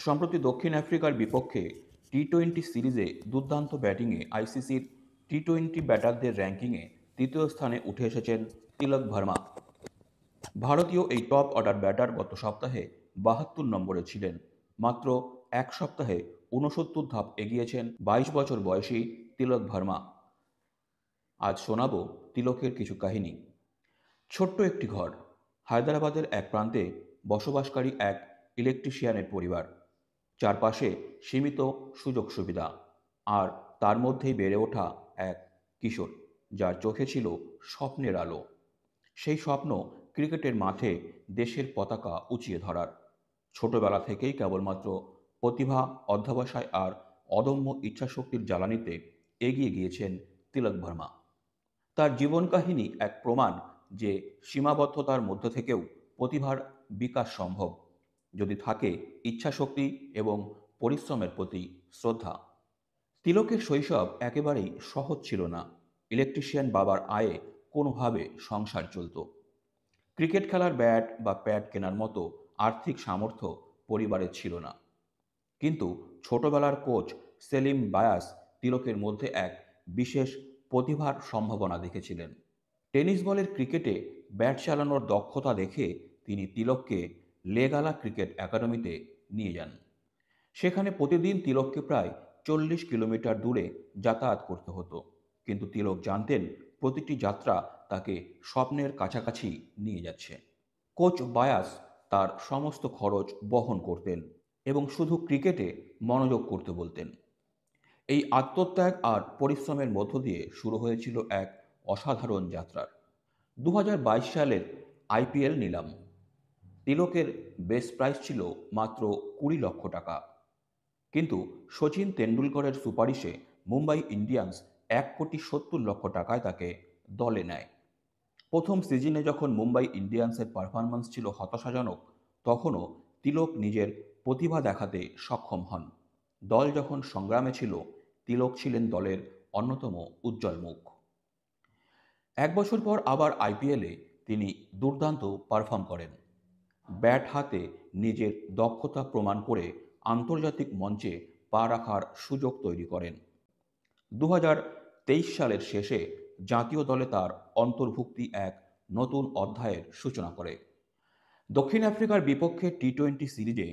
সম্প্রতি দক্ষিণ আফ্রিকার বিপক্ষে টি-20 সিরিজে দুর্দান্ত ব্যাটিংয়ে আইসিসির টি-20 ব্যাটারদের র্যাঙ্কিংয়ে তৃতীয় স্থানে উঠে এসেছেন তিলক ভার্মা। ভারতীয় এই টপ অর্ডার ব্যাটার গত সপ্তাহে ৭২ নম্বরে ছিলেন। মাত্র এক সপ্তাহে ৬৯ ধাপ এগিয়েছেন ২২ বছর বয়সী তিলক ভার্মা। আজ শোনাব তিলকের কিছু কাহিনী। ছোট্ট একটি ঘর, হায়দ্রাবাদের এক প্রান্তে বসবাসকারী এক ইলেকট্রিশিয়ানের পরিবার। চারপাশে সীমিত সুযোগ সুবিধা, আর তার মধ্যেই বেড়ে ওঠা এক কিশোর যার চোখে ছিল স্বপ্নের আলো। সেই স্বপ্ন ক্রিকেটের মাঠে দেশের পতাকা উঁচিয়ে ধরার। ছোটবেলা থেকেই কেবলমাত্র প্রতিভা, অধ্যবসায় আর অদম্য ইচ্ছাশক্তির জ্বালানিতে এগিয়ে গিয়েছেন তিলক ভার্মা। তার জীবন কাহিনী এক প্রমাণ যে সীমাবদ্ধতার মধ্য থেকেও প্রতিভার বিকাশ সম্ভব, যদি থাকে ইচ্ছাশক্তি এবং পরিশ্রমের প্রতি শ্রদ্ধা। তিলকের শৈশব একেবারেই সহজ ছিল না। ইলেকট্রিশিয়ান বাবার আয়ে কোনোভাবে সংসার চলত। ক্রিকেট খেলার ব্যাট বা প্যাড কেনার মতো আর্থিক সামর্থ্য পরিবারের ছিল না। কিন্তু ছোটবেলার কোচ সেলিম বায়াস তিলকের মধ্যে এক বিশেষ প্রতিভার সম্ভাবনা দেখেছিলেন। টেনিস বলের ক্রিকেটে ব্যাট চালানোর দক্ষতা দেখে তিনি তিলককে লেগালা ক্রিকেট একাডেমিতে নিয়ে যান। সেখানে প্রতিদিন তিলককে প্রায় ৪০ কিলোমিটার দূরে যাতায়াত করতে হতো। কিন্তু তিলক জানতেন প্রতিটি যাত্রা তাকে স্বপ্নের কাছাকাছি নিয়ে যাচ্ছে। কোচ বায়াস তার সমস্ত খরচ বহন করতেন এবং শুধু ক্রিকেটে মনোযোগ করতে বলতেন। এই আত্মত্যাগ আর পরিশ্রমের মধ্য দিয়ে শুরু হয়েছিল এক অসাধারণ যাত্রার। ২০২২ সালের আইপিএল নিলাম। তিলকের বেস প্রাইস ছিল মাত্র ২০ লক্ষ টাকা। কিন্তু শচীন তেন্ডুলকরের সুপারিশে মুম্বাই ইন্ডিয়ান্স ১,৭০,০০,০০০ টাকায় তাকে দলে নেয়। প্রথম সিজনে যখন মুম্বাই ইন্ডিয়ান্সের পারফরম্যান্স ছিল হতাশাজনক, তখনও তিলক নিজের প্রতিভা দেখাতে সক্ষম হন। দল যখন সংগ্রামে ছিল, তিলক ছিলেন দলের অন্যতম উজ্জ্বল মুখ। এক বছর পর আবার আইপিএলে তিনি দুর্দান্ত পারফর্ম করেন। ব্যাট হাতে নিজের দক্ষতা প্রমাণ করে আন্তর্জাতিক মঞ্চে পা রাখার সুযোগ তৈরি করেন। ২০২৩ সালের শেষে জাতীয় দলে তার অন্তর্ভুক্তি এক নতুন অধ্যায়ের সূচনা করে। দক্ষিণ আফ্রিকার বিপক্ষে টি-20 সিরিজে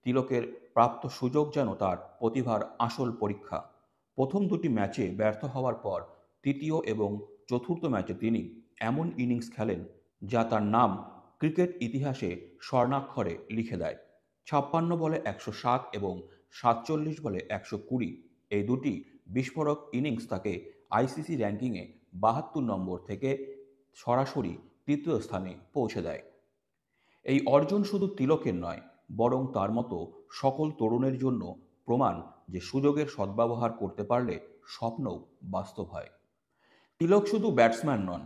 তিলকের প্রাপ্ত সুযোগ যেন তার প্রতিভার আসল পরীক্ষা। প্রথম দুটি ম্যাচে ব্যর্থ হওয়ার পর তৃতীয় এবং চতুর্থ ম্যাচে তিনি এমন ইনিংস খেলেন যা তার নাম ক্রিকেট ইতিহাসে স্বর্ণাক্ষরে লিখে দেয়। ৫৬ বলে ১০৭ এবং ৪৭ বলে ১২০, এই দুটি বিস্ফোরক ইনিংস তাকে আইসিসি র্যাঙ্কিংয়ে ৭২ নম্বর থেকে সরাসরি তৃতীয় স্থানে পৌঁছে দেয়। এই অর্জন শুধু তিলকের নয়, বরং তার মতো সকল তরুণের জন্য প্রমাণ যে সুযোগের সদ্ব্যবহার করতে পারলে স্বপ্নও বাস্তব হয়। তিলক শুধু ব্যাটসম্যান নন,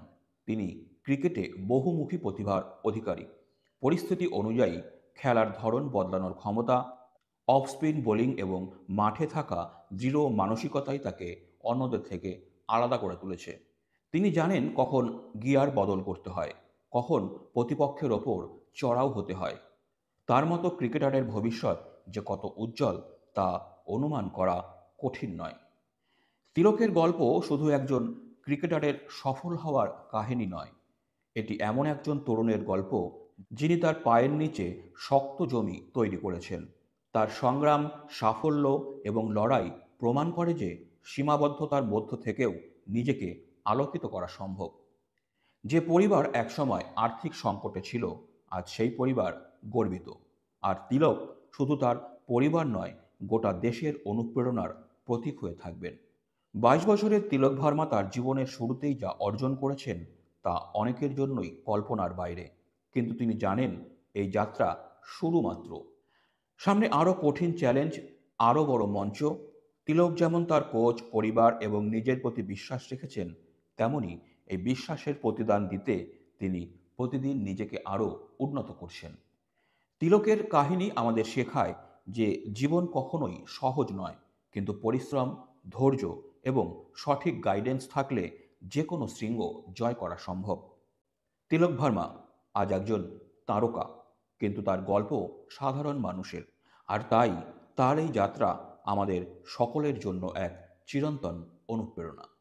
তিনি ক্রিকেটে বহুমুখী প্রতিভার অধিকারী। পরিস্থিতি অনুযায়ী খেলার ধরন বদলানোর ক্ষমতা, অফ স্পিন বোলিং এবং মাঠে থাকা দৃঢ় মানসিকতাই তাকে অন্যদের থেকে আলাদা করে তুলেছে। তিনি জানেন কখন গিয়ার বদল করতে হয়, কখন প্রতিপক্ষের ওপর চড়াও হতে হয়। তার মতো ক্রিকেটারের ভবিষ্যৎ যে কত উজ্জ্বল তা অনুমান করা কঠিন নয়। তিলকের গল্প শুধু একজন ক্রিকেটারের সফল হওয়ার কাহিনী নয়, এটি এমন একজন তরুণের গল্প যিনি তার পায়ের নিচে শক্ত জমি তৈরি করেছেন। তার সংগ্রাম, সাফল্য এবং লড়াই প্রমাণ করে যে সীমাবদ্ধতার মধ্য থেকেও নিজেকে আলোকিত করা সম্ভব। যে পরিবার একসময় আর্থিক সংকটে ছিল, আজ সেই পরিবার গর্বিত। আর তিলক শুধু তার পরিবার নয়, গোটা দেশের অনুপ্রেরণার প্রতীক হয়ে থাকবেন। ২২ বছরের তিলক ভার্মা তার জীবনের শুরুতেই যা অর্জন করেছেন তা অনেকের জন্যই কল্পনার বাইরে। কিন্তু তিনি জানেন এই যাত্রা শুরু মাত্র। সামনে আরও কঠিন চ্যালেঞ্জ, আরও বড় মঞ্চ। তিলক যেমন তার কোচ, পরিবার এবং নিজের প্রতি বিশ্বাস রেখেছেন, তেমনি এই বিশ্বাসের প্রতিদান দিতে তিনি প্রতিদিন নিজেকে আরও উন্নত করছেন। তিলকের কাহিনী আমাদের শেখায় যে জীবন কখনোই সহজ নয়, কিন্তু পরিশ্রম, ধৈর্য এবং সঠিক গাইডেন্স থাকলে যে কোনো শৃঙ্গ জয় করা সম্ভব। তিলক ভার্মা আজ একজন তারকা, কিন্তু তার গল্প সাধারণ মানুষের। আর তাই তার এই যাত্রা আমাদের সকলের জন্য এক চিরন্তন অনুপ্রেরণা।